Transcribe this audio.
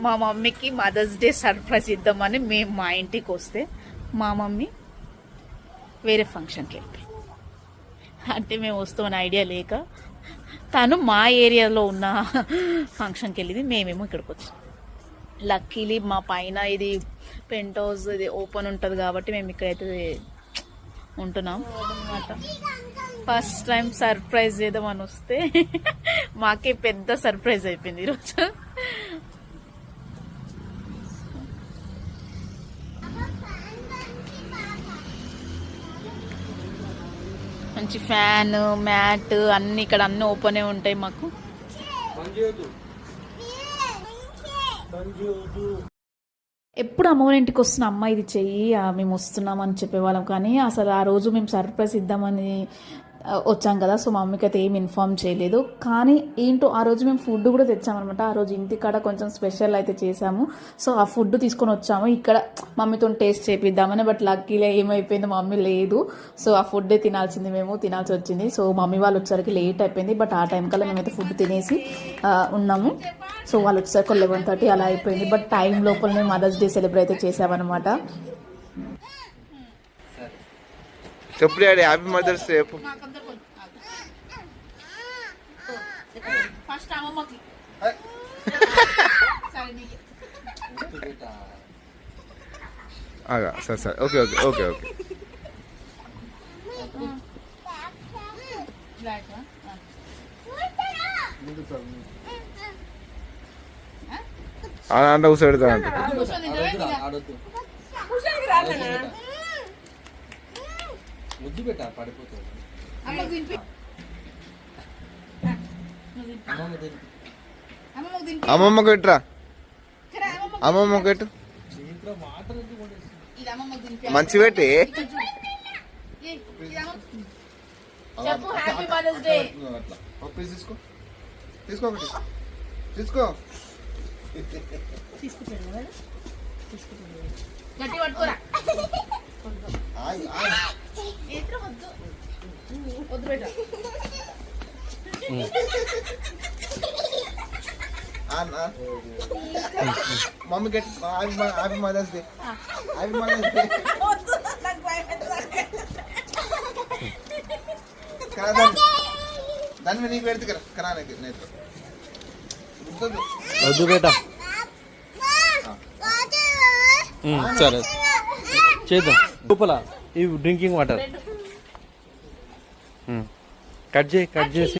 మా మమ్మీకి mothers day surprise ఇద్దామని మేము మా ఇంటికి వస్తే మా మమ్మీ వేరే ఫంక్షన్కి వెళ్ళిపోయి, అంటే మేము వస్తామని ఐడియా లేక తను మా ఏరియాలో ఉన్న ఫంక్షన్కి వెళ్ళింది, మేమేమో ఇక్కడికి వచ్చాం. లక్కీలీ మా పైన ఇది పెంట్ హౌస్ ఇది ఓపెన్ ఉంటుంది కాబట్టి మేము ఇక్కడైతే ఉంటున్నాం అన్నమాట. ఫస్ట్ టైం సర్ప్రైజ్ చేద్దామని వస్తే మాకే పెద్ద సర్ప్రైజ్ అయిపోయింది ఈరోజు. మంచి ఫ్యాన్ మ్యాట్ అన్ని ఇక్కడ అన్ని ఓపెనే ఉంటాయి మాకు. ఎప్పుడు అమ్మవారి ఇంటికి వస్తున్న అమ్మ ఇది చెయ్యి మేము వస్తున్నామని చెప్పేవాళ్ళం, కానీ అసలు ఆ రోజు మేము సర్ప్రైజ్ ఇద్దామని వచ్చాం కదా. సో మా మమ్మీకి అయితే ఏమి ఇన్ఫార్మ్ చేయలేదు. కానీ ఏంటో ఆ రోజు మేము ఫుడ్ కూడా తెచ్చామన్నమాట. ఆ రోజు ఇంటికాడ కొంచెం స్పెషల్ అయితే చేసాము. సో ఆ ఫుడ్ తీసుకొని వచ్చాము ఇక్కడ మమ్మీతో టేస్ట్ చేపిద్దామని. బట్ లక్కీలే ఏమైపోయింది, మమ్మీ లేదు. సో ఆ ఫుడ్డే తినాల్సింది, మేము తినాల్సి వచ్చింది. సో మమ్మీ వాళ్ళు వచ్చేసరికి లేట్ అయిపోయింది. బట్ ఆ టైం కల్లా మేమైతే ఫుడ్ తినేసి ఉన్నాము. సో వాళ్ళు వచ్చేసరికి 11:30 అలా అయిపోయింది. బట్ టైం లోపలనే మదర్స్ డే సెలబ్రేట్ అయితే చేసామన్నమాట. చెప్పు డాడీ, హ్యాపీ మదర్స్ డే చెప్పు. ఫస్ట్ అమ్మమ్మకి సరే సరే ఓకే ఓకే ఓకే ఓకే. అంటే కూర్చోబెడతా అంటే ముద్దు పెట్టా పడిపోతుంది. అమ్మమ్మకి పెట్టరా, అమ్మమ్మకి పెట్టు మంచి పెట్టి. తీసుకో తీసుకో తీసుకో గట్టి పట్టుకోరా, వద్దు బేట. Mummy get happy mother's day, happy mother's day. దాని మీద నీకు పెడితే కరా వద్దు బేట. సరే చేద్దాం. లోపల ఈ డ్రింకింగ్ వాటర్ కట్ చేసి